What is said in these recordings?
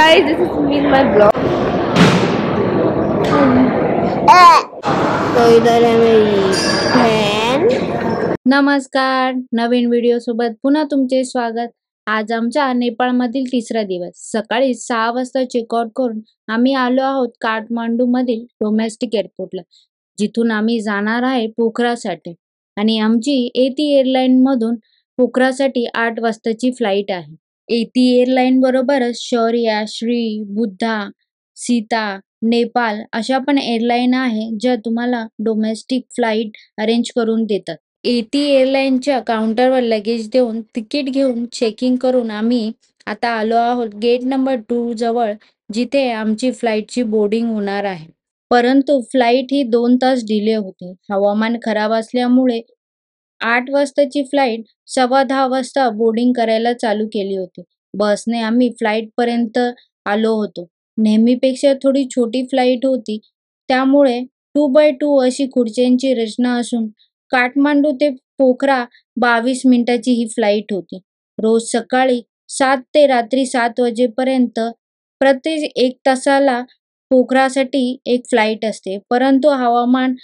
guys, this is me in my vlog. तो इधर है मेरी बहन. नमस्कार, नवीन व्हिडिओ सोबत पुन्हा तुमचे स्वागत. आज आमच्या नेपाळमधील तिसरा दिवस. सकाळी 6 वाजता चेकआउट करून आम्ही आलो आहोत काठमांडू मधील डोमेस्टिक एअरपोर्टला, जिथून आम्ही जाणार आहे पोखरासाठी. आणि आमची एती एअरलाईन मधून पोखरासाठी 8 वाजताची फ्लाईट आहे. एती एअरलाईन बरोबरच शौर्य, श्री, बुद्धा, सीता, नेपाल अशा पण एअरलाईन आहे ज्या तुम्हाला डोमेस्टिक फ्लाईट अरेंज करून देतात. एती एअरलाईनच्या काउंटरवर लगेज देऊन तिकीट घेऊन चेकिंग करून आम्ही आता आलो आहोत गेट नंबर 2 जवळ, जिथे आमची फ्लाईटची बोर्डिंग होणार आहे. परंतु फ्लाईट ही 2 तास डिले होते. हवामान खराब असल्यामुळे 8 वाजताची फ्लाईट 10:15 वाजता बोर्डिंग करायला चालू केली होती. बसने आम्ही फ्लाईट पर्यंत आलो होतो. नेहमीपेक्षा थोडी छोटी फ्लाईट होती, त्यामुळे 2x2 अशी खुर्च्यांची रचना असून काठमांडू ते पोखरा 22 मिनिटाची ही फ्लाईट होती. रोज सकाळी 7 ते रात्री 7 वाजेपर्यंत प्रत्येक 1 तासाला पोखरासाठी एक फ्लाईट असते. परंतु हवामान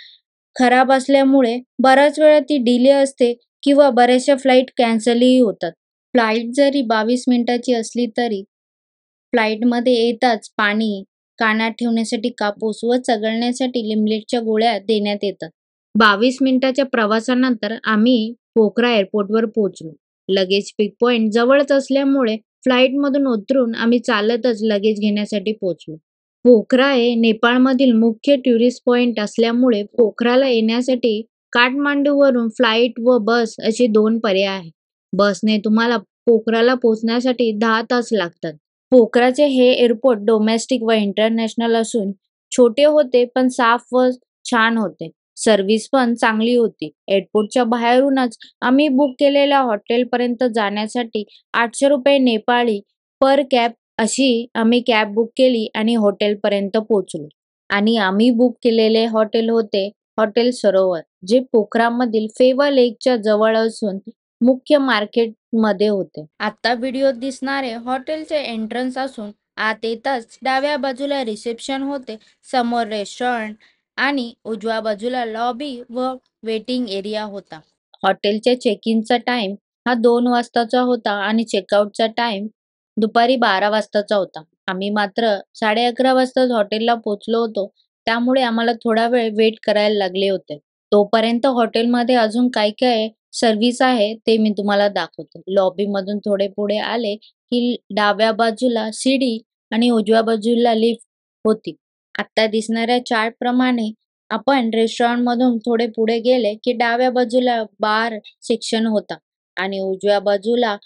खराब असल्यामुळे बऱ्याच वेळा ती डिले असते किंवा बऱ्याचशा फ्लाईट कॅन्सलही होतात. फ्लाईट जरी 22 मिनिटाची असली तरी फ्लाईटमध्ये येताच पाणी, कानात ठेवण्यासाठी कापूस व चघळण्यासाठी लिमलेटच्या गोळ्या देण्यात येतात. 22 मिनिटाच्या प्रवासानंतर आम्ही पोखरा एअरपोर्टवर पोहोचलो. लगेज पिक पॉइंट जवळच असल्यामुळे फ्लाईटमधून उतरून आम्ही चालतच लगेज घेण्यासाठी पोहोचलो. पोखरा हे नेपाळमधील मुख्य टुरिस्ट पॉइंट असल्यामुळे पोखराला येण्यासाठी काठमांडूवरून फ्लाईट व बस असे 2 पर्याय आहेत. बसने तुम्हाला पोखराला पोहोचण्यासाठी 10 तास लागतात. पोखराचे हे एअरपोर्ट डोमेस्टिक व इंटरनॅशनल असून छोटे होते पण साफ व छान होते. सर्व्हिस पण चांगली होती. एअरपोर्टच्या बाहेरूनच आम्ही बुक केलेल्या हॉटेलपर्यंत जाण्यासाठी 800 रुपये नेपाळी पर कॅब अशी आम्ही कॅब बुक केली आणि हॉटेलपर्यंत पोहोचलो. आणि आम्ही बुक केलेले हॉटेल होते हॉटेल सरोवर, जे पोखरामधील फेवा लेकच्या जवळ असून मुख्य मार्केट मध्ये होते. आता व्हिडिओत दिसणारे हॉटेलचे एंट्रन्स असून आत येताच डाव्या बाजूला रिसेप्शन होते, समोर रेस्टॉरंट आणि उजव्या बाजूला लॉबी व वेटिंग एरिया होता. हॉटेलच्या चेक इनचा टाइम हा 2 वाजताचा होता आणि चेकआउटचा टाइम दुपारी 12 वाजताचा होता. आम्ही मात्र 11:30 वाजताच हॉटेलला पोहोचलो होतो, त्यामुळे आम्हाला थोडा वेळ वेट करायला लागले होते. तोपर्यंत हॉटेलमध्ये अजून काय काय सर्व्हिस आहे ते मी तुम्हाला दाखवतो. लॉबी मधून थोडे पुढे आले की डाव्या बाजूला सीडी आणि उजव्या बाजूला लिफ्ट होती. आता दिसणाऱ्या चार्ट प्रमाणे आपण रेस्टॉरंट मधून थोडे पुढे गेले की डाव्या बाजूला बार सेक्शन होता आणि उजव्या बाजूला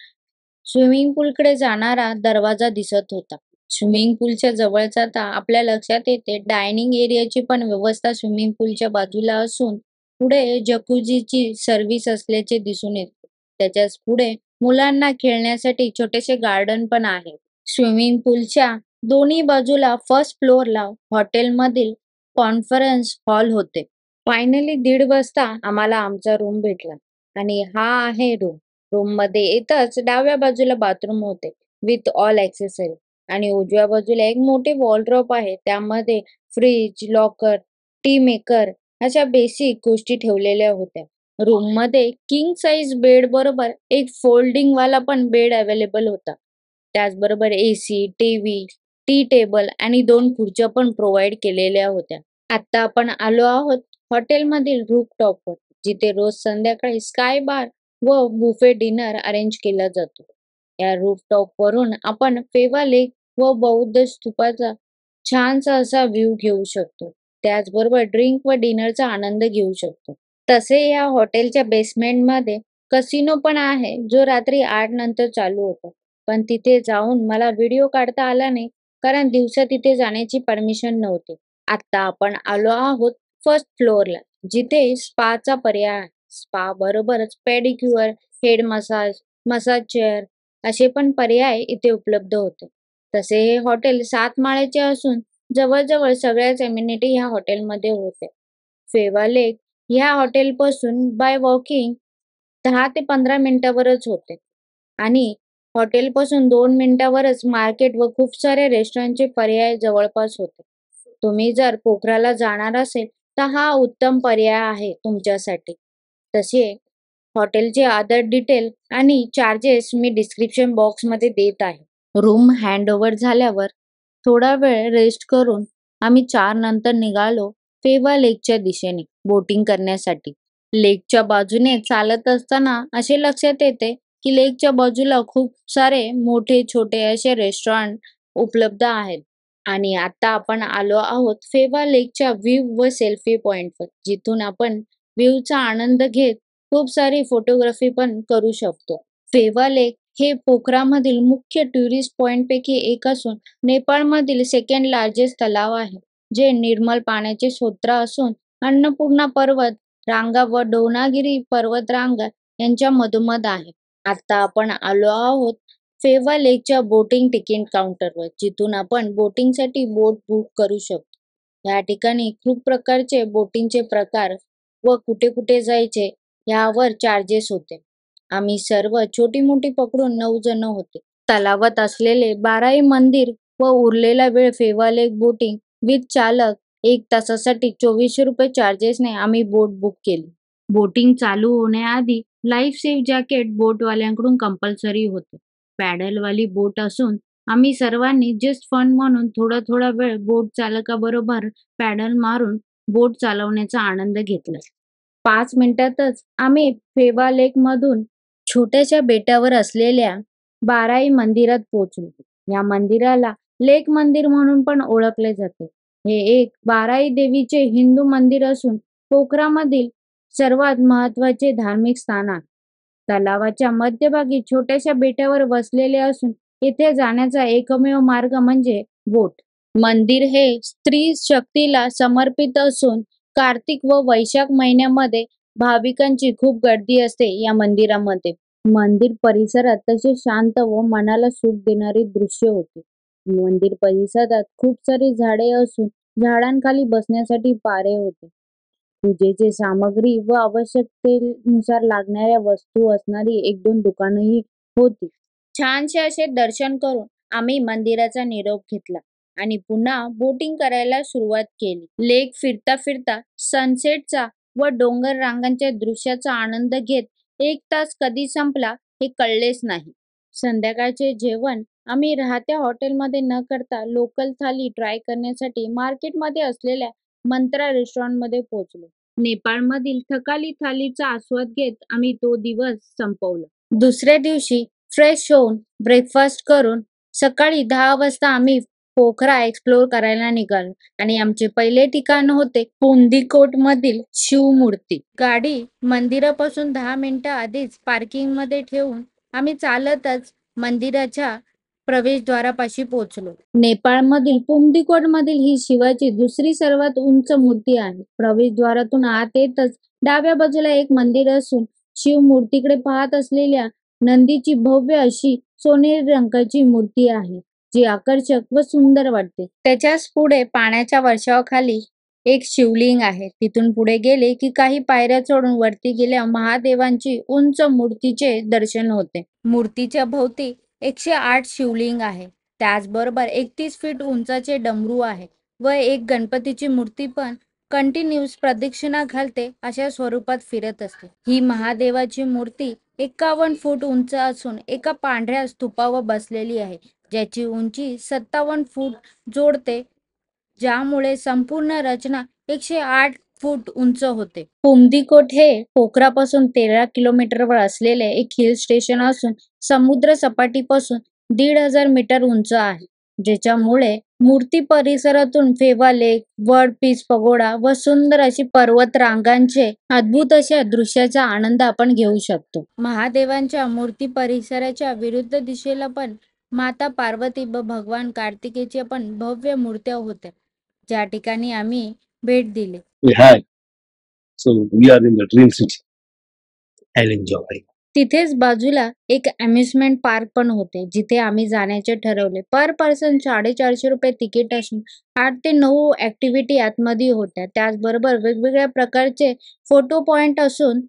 स्विमिंग पूलकडे जाणारा दरवाजा दिसत होता. स्विमिंग पूलच्या जवळ जाता आपल्या लक्षात येते डायनिंग एरियाची पण व्यवस्था स्विमिंग पूलच्या बाजूला असून पुढे जकुझीची सर्व्हिस असल्याचे दिसून येते. त्याच्याच पुढे मुलांना खेळण्यासाठी छोटेसे गार्डन पण आहे. स्विमिंग पूलच्या दोन्ही बाजूला फर्स्ट फ्लोअरला हॉटेलमधील कॉन्फरन्स हॉल होते. फायनली 1:30 वाजता आम्हाला आमचा रूम भेटला आणि हा आहे रूम. रूम मध्ये येताच डाव्या बाजूला बाथरूम होते विथ ऑल ॲक्सेसरी आणि उजव्या बाजूला एक मोठे वॉलड्रॉप आहे. त्यामध्ये फ्रीज, लॉकर, टी मेकर अशा बेसिक गोष्टी ठेवलेल्या होत्या. रूम मध्ये किंग साइज बेड बरोबर एक फोल्डिंग वाला पण बेड अवेलेबल होता. त्याचबरोबर एसी, टीव्ही, टी टेबल आणि 2 खुर्च्या पण प्रोव्हाइड केलेल्या होत्या. आता आपण आलो आहोत हॉटेलमधील रूफटॉपवर, जिथे रोज संध्याकाळी स्काय बार व बुफे डिनर अरेंज केला जातो. या रूफटॉप वरून आपण फेवा लेक व बौद्ध स्तूपाचा छानसा असा व्ह्यू घेऊ शकतो. त्याचबरोबर ड्रिंक व डिनरचा आनंद घेऊ शकतो. तसे या हॉटेलच्या बेसमेंटमध्ये कसिनो पण आहे, जो रात्री 8 नंतर चालू होतो. पण तिथे जाऊन मला व्हिडिओ काढता आला नाही, कारण दिवसा तिथे जाण्याची परमिशन नव्हती. आता आपण आलो आहोत फर्स्ट फ्लोअरला, जिथे स्पाचा पर्याय आहे. स्पा बरोबरच pedicure, head massage, massage chair असे पण पर्याय इथे उपलब्ध होते. तसे हे हॉटेल 7 माळ्याचे असून जवळजवळ सगळ्याच एम्युनिटी ह्या हॉटेलमध्ये होते. फेवा लेक ह्या हॉटेलपासून बाय वॉकिंग 10 ते 15 मिनिटावरच होते आणि हॉटेलपासून 2 मिनिटावरच मार्केट व खूप सारे रेस्टॉरंटचे पर्याय जवळपास होते. तुम्ही जर पोखराला जाणार असेल तर हा उत्तम पर्याय आहे तुमच्यासाठी. तसे हॉटेलचे अदर डिटेल आणि चार्जेस मी डिस्क्रिप्शन बॉक्समध्ये देत आहे. रूम हँडओव्हर झाल्यावर थोडा वेळ रेस्ट करून आम्ही 4 नंतर निघालो फेवा लेकच्या दिशेने बोटिंग करण्यासाठी. लेकच्या बाजूने चालत असताना असे लक्षात येते की लेकच्या बाजूला खूप सारे मोठे छोटे असे रेस्टॉरंट उपलब्ध आहेत. आणि आता आपण आलो आहोत फेवा लेकच्या व्ह्यू व सेल्फी पॉइंटवर, जिथून आपण व्ह्यूचा आनंद घेत खूप सारी फोटोग्राफी पण करू शकतो. फेवा लेक हे पोखरामधील मुख्य टुरिस्ट पॉइंट पैकी एक असून नेपाळमधील सेकंड लार्जेस्ट तलाव आहे, जे निर्मल पाण्याचे स्रोत असून अन्नपूर्णा पर्वत रांगा व डोनागिरी पर्वत रांगा यांच्या मधोमध आहे. आता आपण आलो आहोत फेवा लेकच्या बोटिंग तिकीट काउंटरवर, जिथून आपण बोटिंगसाठी बोट बुक करू शकतो. या ठिकाणी खूप प्रकारचे बोटिंगचे प्रकार व कुठे कुठे जायचे यावर चार्जेस होते. आम्ही सर्व छोटी मोठी पकडून 9 जण होते. तलावात असलेले बाराई मंदिर व उरलेला वेळ फेवा लेक बोटिंग विथ चालक 1 तासासाठी 2400 रुपये चार्जेसने आम्ही बोट बुक केली. बोटिंग चालू होण्याआधी लाईफ सेफ जॅकेट बोटवाल्यांकडून कंपल्सरी होते. पॅडलवाली बोट असून आम्ही सर्वांनी जस्ट फन म्हणून थोडा थोडा वेळ बोट चालकाबरोबर पॅडल मारून बोट चालवण्याचा आनंद घेतला. 5 मिनिटातच आम्ही फेवा लेक मधून छोट्याशा बेटावर असलेल्या बाराई मंदिरात पोहोचलो. या मंदिराला लेक मंदिर म्हणून पण ओळखले जाते. हे एक बाराई देवीचे हिंदू मंदिर असून पोखरामधील सर्वात महत्वाचे धार्मिक स्थान आहे. तलावाच्या मध्यभागी छोट्याशा बेटावर बसलेले असून येथे जाण्याचा एकमेव मार्ग म्हणजे बोट. मंदिर हे स्त्री शक्तीला समर्पित असून कार्तिक व वैशाख महिन्यामध्ये भाविकांची खूप गर्दी असते या मंदिरामध्ये. मंदिर परिसरात तसे शांत व मनाला सुख देणारी दृश्य होते. मंदिर परिसरात खूप सारी झाडे असून झाडांखाली बसण्यासाठी पारे होते. पूजेची सामग्री व आवश्यकतेनुसार लागणाऱ्या वस्तू असणारी 1-2 दुकानंही होती. छानसे असे दर्शन करून आम्ही मंदिराचा निरोप घेतला आणि पुन्हा बोटिंग करायला सुरुवात केली. लेक फिरता फिरता सनसेटचा व डोंगर रांगांच्या दृश्याचा आनंद घेत 1 तास कधी संपला हे कळलेच नाही. संध्याकाळचे जेवण आम्ही राहत्या हॉटेलमध्ये न करता लोकल थाली ट्राय करण्यासाठी मार्केटमध्ये असलेल्या मंत्रा रेस्टॉरंटमध्ये पोहोचलो. नेपाळमधील थकाली थालीचा आस्वाद घेत आम्ही तो दिवस संपवला. दुसऱ्या दिवशी फ्रेश होऊन ब्रेकफास्ट करून सकाळी 10 वाजता आम्ही पोखरा एक्सप्लोर करायला निघालो आणि आमचे पहिले ठिकाण होते पुंदीकोट मधील शिवमूर्ती. गाडी मंदिरापासून 10 मिनिटं आधीच पार्किंगमध्ये ठेवून आम्ही चालतच मंदिराच्या प्रवेशद्वारापाशी पोहोचलो. नेपाळमधील पुंदीकोट मधील ही शिवाची दुसरी सर्वात उंच मूर्ती आहे. प्रवेशद्वारातून आत येतच डाव्या बाजूला एक मंदिर असून शिवमूर्तीकडे पाहत असलेल्या नंदीची भव्य अशी सोनेरी रंगाची मूर्ती आहे, जी आकर्षक व सुंदर वाटते. त्याच्याच पुढे पाण्याच्या वर्षावाखाली एक शिवलिंग आहे. तिथून पुढे गेले की काही पायऱ्या चढून वरती गेल्या महादेवांची उंच मूर्तीचे दर्शन होते. मूर्तीच्या भोवती 108 शिवलिंग आहे. त्याचबरोबर 31 फीट उंचाचे डमरू आहे व एक गणपतीची मूर्ती पण कंटिन्यूस प्रदक्षिणा घालते अशा स्वरूपात फिरत असते. ही महादेवाची मूर्ती 51 फूट उंच असून एका पांढऱ्या स्तूपावर बसलेली आहे, ज्याची उंची 57 फूट जोडते, ज्यामुळे संपूर्ण रचना 108 फूट उंच होते. पुंदीकोट हे पोखरापासून 13 किलोमीटरवर असलेले एक हिल स्टेशन असून समुद्र सपाटीपासून 1500 मीटर उंच आहे, ज्याच्यामुळे मूर्ती परिसरातून फेवा लेक, वर्ल्ड पीस पगोडा व सुंदर अशी पर्वत रांगांचे अद्भुत अशा दृश्याचा आनंद आपण घेऊ शकतो. महादेवांच्या मूर्ती परिसराच्या विरुद्ध दिशेला पण माता पार्वती व भगवान कार्तिकेच्या पण भव्य मूर्त्या होत्या, ज्या ठिकाणी आम्ही भेट दिली. So we are in the dream city. I'll enjoy. तिथेच बाजूला एक अम्युजमेंट पार्क पण होते, जिथे आम्ही जाण्याचे ठरवले. पर पर्सन 450 रुपये तिकीट असून 8 ते 9 ऍक्टिव्हिटी आतमध्ये होत्या. त्याचबरोबर वेगवेगळ्या प्रकारचे फोटो पॉइंट असून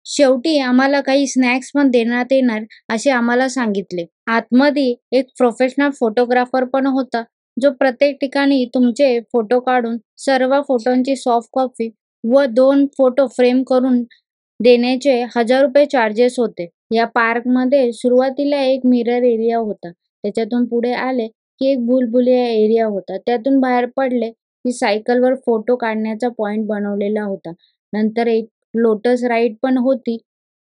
शेवटी आम्हाला काही स्नॅक्स पण देण्यात येणार असे आम्हाला सांगितले. आतमध्ये एक प्रोफेशनल फोटोग्राफर पण होता, जो प्रत्येक ठिकाणी तुमचे फोटो काढून सर्व फोटोंची सॉफ्ट कॉपी व 2 फोटो फ्रेम करून देण्याचे 1000 रुपये चार्जेस होते. या पार्कमध्ये सुरुवातीला एक मिरर एरिया होता. त्याच्यातून पुढे आले की एक भुलभुलैया एरिया होता. त्यातून बाहेर पडले की सायकलवर फोटो काढण्याचा पॉइंट बनवलेला होता. नंतर एक लोटस राईड पण होती.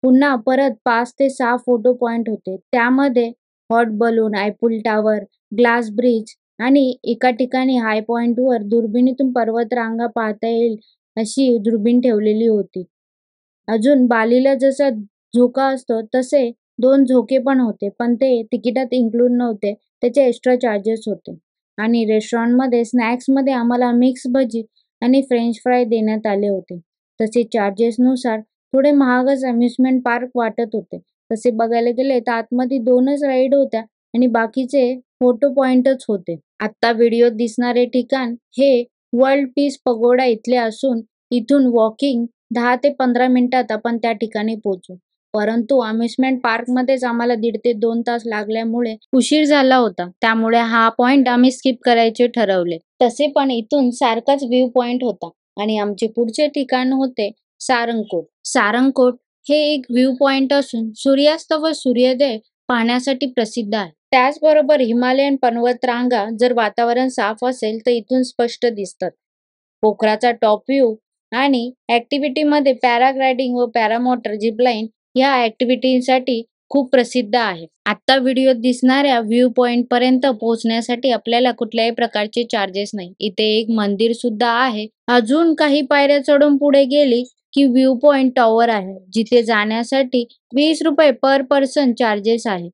पुन्हा परत 5 ते 6 फोटो पॉइंट होते. त्यामध्ये hot balloon, Eiffel tower, glass bridge आणि एका ठिकाणी हाय पॉइंटवर दुर्बिणीतून पर्वतरांगा पाहता येईल अशी दुर्बीण ठेवलेली होती. अजून बालीला जसा झोका असतो तसे 2 झोके पण होते, पण ते तिकिटात इन्क्लूड नव्हते. त्याचे एक्स्ट्रा चार्जेस होते. आणि रेस्टॉरंटमध्ये स्नॅक्समध्ये आम्हाला मिक्स भजी आणि फ्रेंच फ्राय देण्यात आले होते. तसे चार्जेसनुसार थोडे महागच अम्युजमेंट पार्क वाटत होते. तसे बघायला गेले तर आतमध्ये 2च राईड होत्या आणि बाकीचे फोटो पॉइंटच होते. आता व्हिडिओत दिसणारे ठिकाण हे वर्ल्ड पीस पगोडा इथले असून इथून वॉकिंग 10 ते 15 मिनिटात आपण त्या ठिकाणी पोहोचू. परंतु अम्युजमेंट पार्कमध्येच आम्हाला 1.5 ते 2 तास लागल्यामुळे उशीर झाला होता. त्यामुळे हा पॉइंट आम्ही स्किप करायचे ठरवले. तसे पण इथून सारखाच व्ह्यू पॉइंट होता आणि आमचे पुढचे ठिकाण होते सारंगकोट. सारंगकोट हे एक व्ह्यू पॉइंट असून सूर्यास्त व सूर्योदय पाहण्यासाठी प्रसिद्ध आहे. त्याचबरोबर हिमालयन पर्वतरांगा जर वातावरण साफ असेल तर इथून स्पष्ट दिसतात. पोखराचा टॉप व्ह्यू आणि ॲक्टिव्हिटीमध्ये पॅराग्लायडिंग व पॅरामोटर झिपलाईन या ॲक्टिव्हिटीसाठी खूप प्रसिद्ध आहे. आता व्हिडिओत दिसणाऱ्या व्ह्यू पॉइंट पर्यंत पोहोचण्यासाठी आपल्याला कुठल्याही प्रकारचे चार्जेस नाही. इथे एक मंदिर सुद्धा आहे. अजून काही पायऱ्या चढून पुढे गेली की व्ह्यू पॉइंट टॉवर आहे, जिथे जाण्यासाठी 20 रुपये पर पर्सन चार्जेस आहे.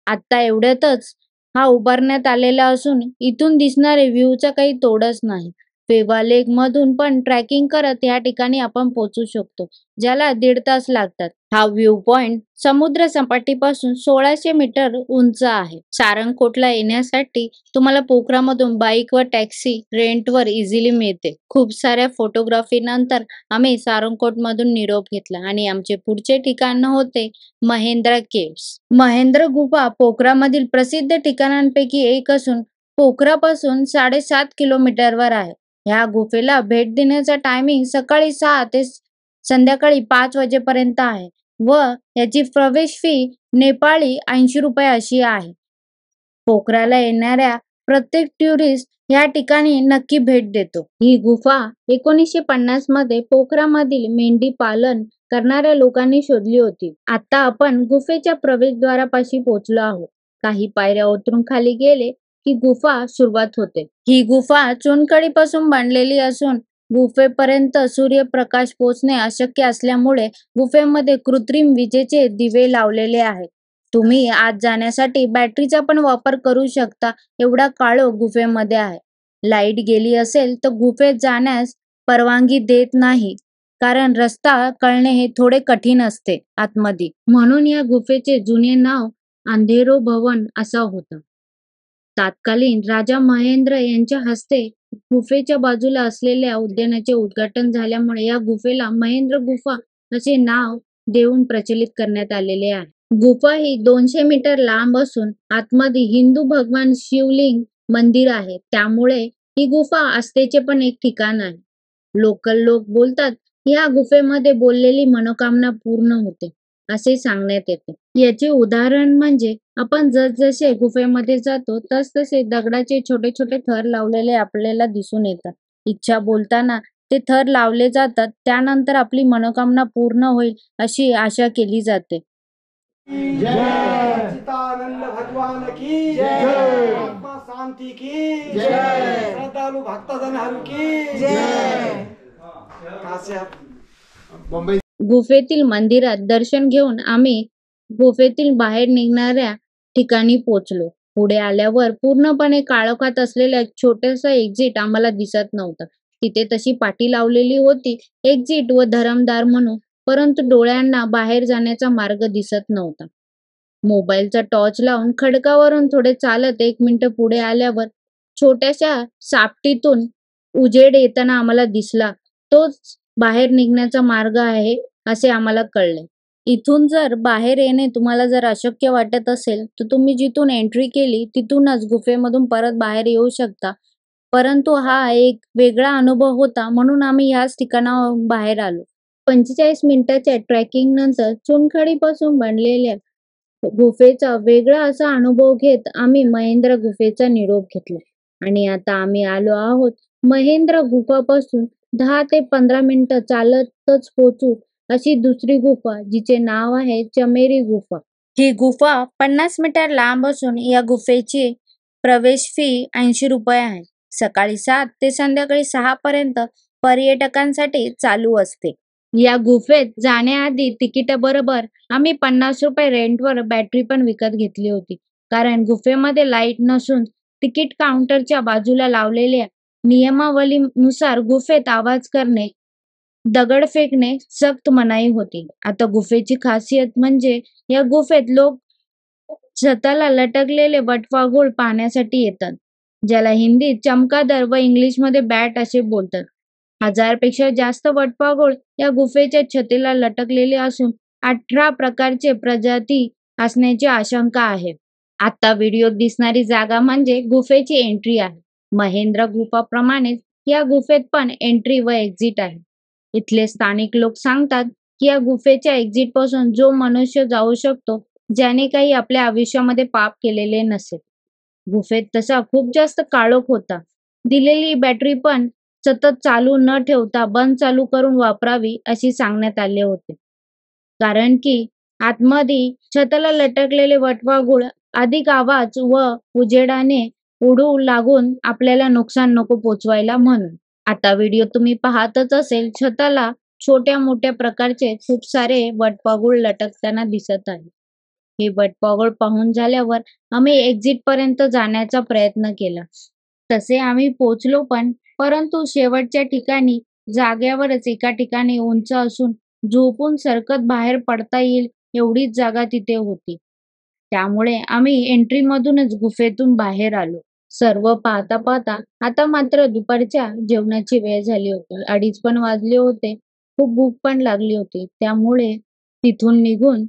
आता एवढ्यातच हा उभारण्यात आलेला असून इथून दिसणारे व्ह्यूचा काही तोडच नाही. पेवा लेक मधून पण ट्रॅकिंग करत या ठिकाणी आपण पोहोचू शकतो, ज्याला 1.5 तास लागतात. हा व्ह्यू पॉइंट समुद्र सपाटीपासून 1600 मीटर उंच आहे. सारंगकोटला येण्यासाठी तुम्हाला पोखरामधून बाईक व टॅक्सी रेंटवर इझिली मिळते. खूप साऱ्या फोटोग्राफी नंतर आम्ही सारंगकोट मधून निरोप घेतला आणि आमचे पुढचे ठिकाण होते महेंद्र केव्स. महेंद्र गुफा पोखरामधील प्रसिद्ध ठिकाणांपैकी एक असून पोखरापासून 7.5 किलोमीटरवर आहे. ह्या गुफेला भेट देण्याचा टायमिंग सकाळी 6 ते संध्याकाळी 5 वाजेपर्यंत आहे व याची प्रवेश फी नेपाळी 80 रुपये अशी आहे. पोखराला येणाऱ्या प्रत्येक टुरिस्ट या ठिकाणी नक्की भेट देतो. ही गुफा 1950 मध्ये पोखरामधील मेंढी पालन करणाऱ्या लोकांनी शोधली होती. आता आपण गुफेच्या प्रवेशद्वारापाशी पोहोचलो आहोत. काही पायऱ्या उतरून खाली गेले की गुफा सुरुवात होते. ही गुफा चुनखडीपासून बनलेली असून गुफेपर्यंत सूर्यप्रकाश पोहोचणे अशक्य असल्यामुळे गुफेमध्ये कृत्रिम विजेचे दिवे लावलेले आहेत. तुम्ही आत जाण्यासाठी बॅटरीचा पण वापर करू शकता, एवढा काळोख गुफेमध्ये आहे. लाईट गेली असेल तर गुफेत जाण्यास परवानगी देत नाही, कारण रस्ता कळणे हे थोडे कठीण असते आतमध्ये. म्हणून या गुफेचे जुने नाव अंधेरो भवन असा होता. तत्कालीन राजा महेंद्र यांच्या हस्ते गुफेच्या बाजूला असलेल्या उद्यानाचे उद्घाटन झाल्यामुळे या गुफेला महेंद्र गुफा असे नाव देऊन प्रचलित करण्यात आलेले आहे. गुफा ही 200 मीटर लांब असून आतमध्ये हिंदू भगवान शिवलिंग मंदिर आहे. त्यामुळे ही गुफा आस्थेचे पण एक ठिकाण आहे. लोकल लोक बोलतात या गुफेमध्ये बोललेली मनोकामना पूर्ण होते असे सांगण्यात येते. याचे उदाहरण म्हणजे आपण जसजसे गुफेमध्ये जातो तसतसे दगडाचे छोटे छोटे थर लावलेले आपल्याला दिसून येतात. इच्छा बोलताना ते थर लावले जातात. त्यानंतर आपली मनोकामना पूर्ण होईल अशी आशा केली जाते. जय चितानंद भगवान की जय, आत्मा शांति की जय, श्रद्धालु भक्तजन की जय. मुंबई गुफेतील मंदिरात दर्शन घेऊन आम्ही गुफेतील बाहेर निघणाऱ्या ठिकाणी पोहोचलो. पुढे आल्यावर पूर्णपणे काळोखात असलेला छोटासा एक्झिट आम्हाला दिसत नव्हता. तिथे तशी पाटी लावलेली होती एक्झिट व धरमदार म्हणून, परंतु डोळ्यांना बाहेर जाण्याचा मार्ग दिसत नव्हता. मोबाईलचा टॉर्च लावून खडकावरून थोडे चालत 1 मिनिट पुढे आल्यावर छोट्याशा सापटीतून उजेड येताना आम्हाला दिसला. तोच बाहेर निघण्याचा मार्ग आहे असे आम्हाला कळले. इथून जर बाहेर येणे तुम्हाला जर अशक्य वाटत असेल तर तुम्ही जिथून एंट्री केली तिथूनच गुफेमधून परत बाहेर येऊ शकता. परंतु हा एक वेगळा अनुभव होता म्हणून आम्ही ह्याच ठिकाणाहून बाहेर आलो. 45 मिनिटाच्या ट्रेकिंग नंतर चुनखडीपासून बनलेल्या गुफेचा वेगळा असा अनुभव घेत आम्ही महेंद्र गुफेचा निरोप घेतला. आणि आता आम्ही आलो आहोत महेंद्र गुफापासून 10 ते 15 मिनिटं चालतच पोहोचू अशी दुसरी गुफा जिचे नाव आहे चमेरी गुफा. ही गुफा 50 मीटर लांब असून या गुफेची प्रवेश फी 80 रुपये आहे. सकाळी 7 ते संध्याकाळी 6 पर्यंत पर्यटकांसाठी चालू असते. या गुफेत जाण्याआधी तिकिटाबरोबर आम्ही 50 रुपये रेंटवर बॅटरी पण विकत घेतली होती. कारण गुफेमध्ये लाईट नसून तिकीट काउंटरच्या बाजूला लावलेल्या नियमावलीनुसार गुफेत आवाज करणे, दगड फेकणे सक्त मनाई होती. आता गुफेची खासियत म्हणजे या गुफेत लोक छताला लटकलेले वटवाघूळ पाहण्यासाठी येतात, ज्याला हिंदीत चमकादर व इंग्लिशमध्ये बॅट असे बोलतात. 1000 पेक्षा जास्त वटवाघूळ या गुफेच्या छतेला लटकलेले असून 18 प्रकारचे प्रजाती असण्याची आशंका आहे. आता व्हिडिओत दिसणारी जागा म्हणजे गुफेची एंट्री आहे. महेंद्र गुफाप्रमाणेच या गुफेत पण एंट्री व एक्झिट आहे. इथले स्थानिक लोक सांगतात की या गुफेच्या एक्झिट पासून जो मनुष्य जाऊ शकतो ज्याने काही आपल्या आयुष्यामध्ये पाप केलेले नसेल. गुफेत तसा खूप जास्त काळोख होता. दिलेली बॅटरी पण सतत चालू न ठेवता बंद चालू करून वापरावी अशी सांगण्यात आले होते. कारण की आतमध्ये छताला लटकलेले वटवाघूळ अधिक आवाज व उजेडाने उडू लागून आपल्याला नुकसान नको पोचवायला म्हणून. आता व्हिडिओ तुम्ही पाहतच असेल, छताला छोट्या मोठ्या प्रकारचे खूप सारे वटवाघूळ लटकताना दिसत आहे. हे वटवाघूळ पाहून झाल्यावर आम्ही एक्झिट पर्यंत जाण्याचा प्रयत्न केला. तसे आम्ही पोचलो पण, परंतु शेवटच्या ठिकाणी जाग्यावरच एका ठिकाणी उंच असून झोपून सरकत बाहेर पडता येईल एवढीच जागा तिथे होती. त्यामुळे आम्ही एंट्री मधूनच गुफेतून बाहेर आलो. सर्व पाहता पाहता आता मात्र दुपारच्या जेवणाची वेळ झाली होती. 2:30 पण वाजले होते. खूप भूक पण लागली होती. त्यामुळे तिथून निघून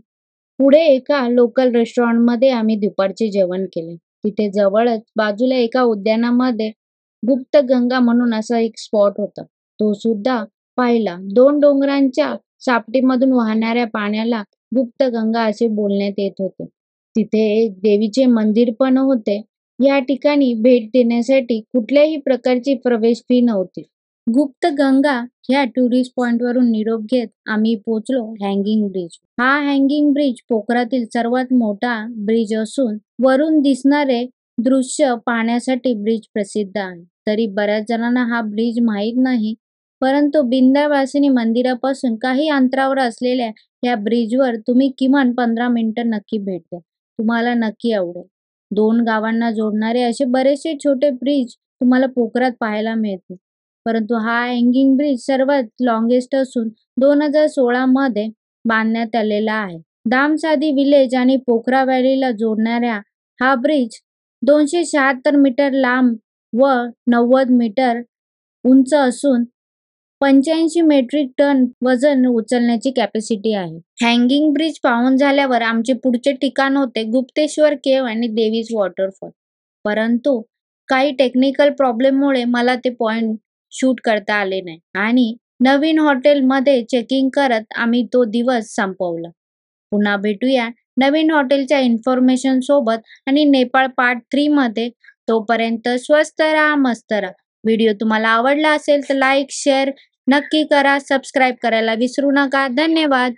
पुढे एका लोकल रेस्टॉरंटमध्ये आम्ही दुपारचे जेवण केले. तिथे जवळच बाजूला एका उद्यानामध्ये गुप्तगंगा म्हणून असा एक स्पॉट होता. तो सुद्धा पाहिला. 2 डोंगरांच्या सापटीमधून वाहणाऱ्या पाण्याला गुप्तगंगा असे बोलण्यात येत होते. तिथे एक देवीचे मंदिर पण होते. या ठिकाणी भेट देण्यासाठी कुठल्याही प्रकारची प्रवेश फी नव्हती. गुप्तगंगा ह्या टुरिस्ट पॉइंटवरून निरोप घेत आम्ही पोहोचलो हँगिंग ब्रिज. हा हँगिंग ब्रिज पोखरातील सर्वात मोठा ब्रिज असून वरून दिसणारे दृश्य पाहण्यासाठी ब्रिज प्रसिद्ध आहे. तरी बऱ्याच जणांना हा ब्रिज माहीत नाही. परंतु बिंदावासिनी मंदिरापासून काही अंतरावर असलेल्या या ब्रिजवर तुम्ही किमान 15 मिनिटं नक्की भेट द्या. तुम्हाला नक्की आवडेल. 2 गावांना जोडणारे असे बरेचसे छोटे ब्रिज तुम्हाला पोखरात पाहायला मिळतील. परंतु हा हँगिंग ब्रिज सर्वात लॉंगेस्ट असून 2016 मध्ये बांधण्यात आलेला आहे. दामसादी विलेज आणि पोखरा व्हॅलीला जोडणाऱ्या हा ब्रिज 276 मीटर लांब व 90 मीटर उंच असून 85 मेट्रिक टन वजन उचलण्याची कॅपॅसिटी आहे. हँगिंग ब्रिज पाहून झाल्यावर आमचे पुढचे ठिकाण होते गुप्तेश्वर केव्ह आणि देवीज वॉटरफॉल. परंतु काही टेक्निकल प्रॉब्लेममुळे मला ते पॉइंट शूट करता आले नाही आणि नवीन हॉटेलमध्ये चेकिंग करत आम्ही तो दिवस संपवला. पुन्हा भेटूया नवीन हॉटेलच्या इन्फॉर्मेशन सोबत आणि नेपाळ पार्ट 3 मध्ये. तोपर्यंत स्वस्त राहा, मस्त राहा. व्हिडिओ तुम्हाला आवडला असेल तर लाईक शेअर नक्की करा. सबस्क्राईब करायला विसरू नका. धन्यवाद.